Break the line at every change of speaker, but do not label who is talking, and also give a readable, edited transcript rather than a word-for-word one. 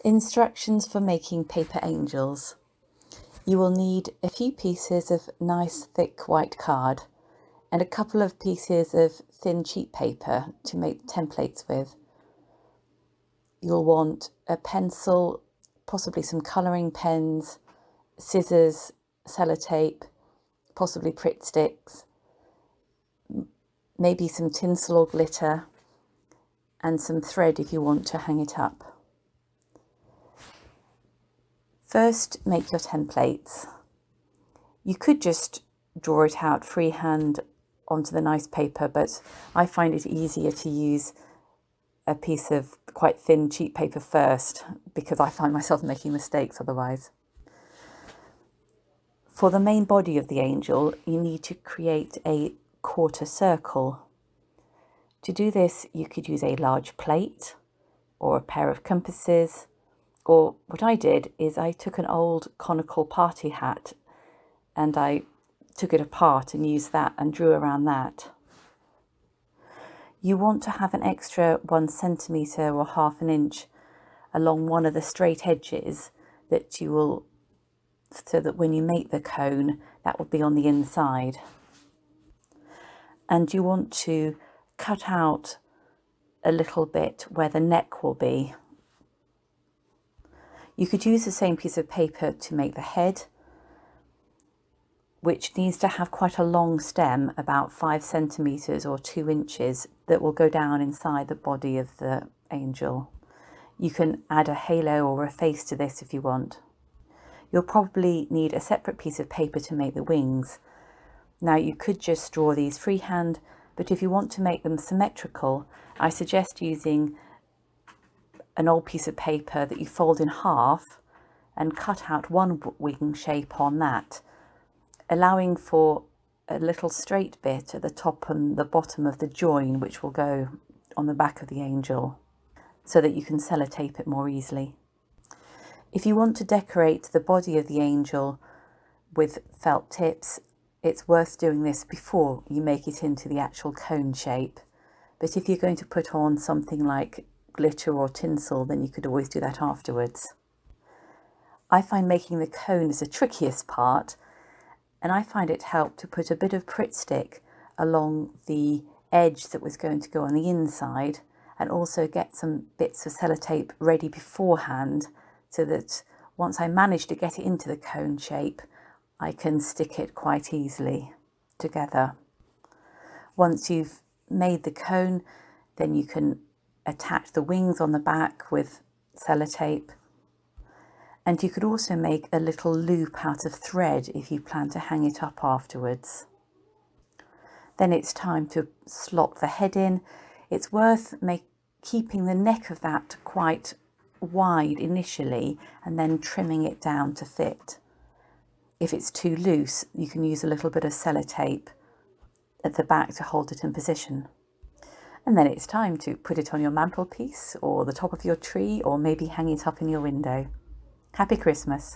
Instructions for making paper angels. You will need a few pieces of nice thick white card and a couple of pieces of thin cheap paper to make templates with. You'll want a pencil, possibly some colouring pens, scissors, sellotape, possibly Pritt sticks, maybe some tinsel or glitter, and some thread if you want to hang it up. First, make your templates. You could just draw it out freehand onto the nice paper, but I find it easier to use a piece of quite thin cheap paper first because I find myself making mistakes otherwise. For the main body of the angel, you need to create a quarter circle. To do this, you could use a large plate or a pair of compasses, or what I did is I took an old conical party hat and I took it apart and used that and drew around that. You want to have an extra 1 centimetre or half an inch along one of the straight edges that you will, so that when you make the cone, that will be on the inside. And you want to cut out a little bit where the neck will be. You could use the same piece of paper to make the head, which needs to have quite a long stem, about 5 centimetres or 2 inches, that will go down inside the body of the angel. You can add a halo or a face to this if you want. You'll probably need a separate piece of paper to make the wings. Now you could just draw these freehand, but if you want to make them symmetrical, I suggest using an old piece of paper that you fold in half and cut out one wing shape on that, allowing for a little straight bit at the top and the bottom of the join, which will go on the back of the angel, so that you can sellotape it more easily. If you want to decorate the body of the angel with felt tips, it's worth doing this before you make it into the actual cone shape. But if you're going to put on something like glitter or tinsel, then you could always do that afterwards. I find making the cone is the trickiest part, and I find it helped to put a bit of Pritt stick along the edge that was going to go on the inside, and also get some bits of sellotape ready beforehand so that once I manage to get it into the cone shape, I can stick it quite easily together. Once you've made the cone, then you can attach the wings on the back with sellotape, and you could also make a little loop out of thread if you plan to hang it up afterwards. Then it's time to slot the head in. It's worth keeping the neck of that quite wide initially and then trimming it down to fit. If it's too loose, you can use a little bit of sellotape at the back to hold it in position. And then it's time to put it on your mantelpiece or the top of your tree, or maybe hang it up in your window. Happy Christmas.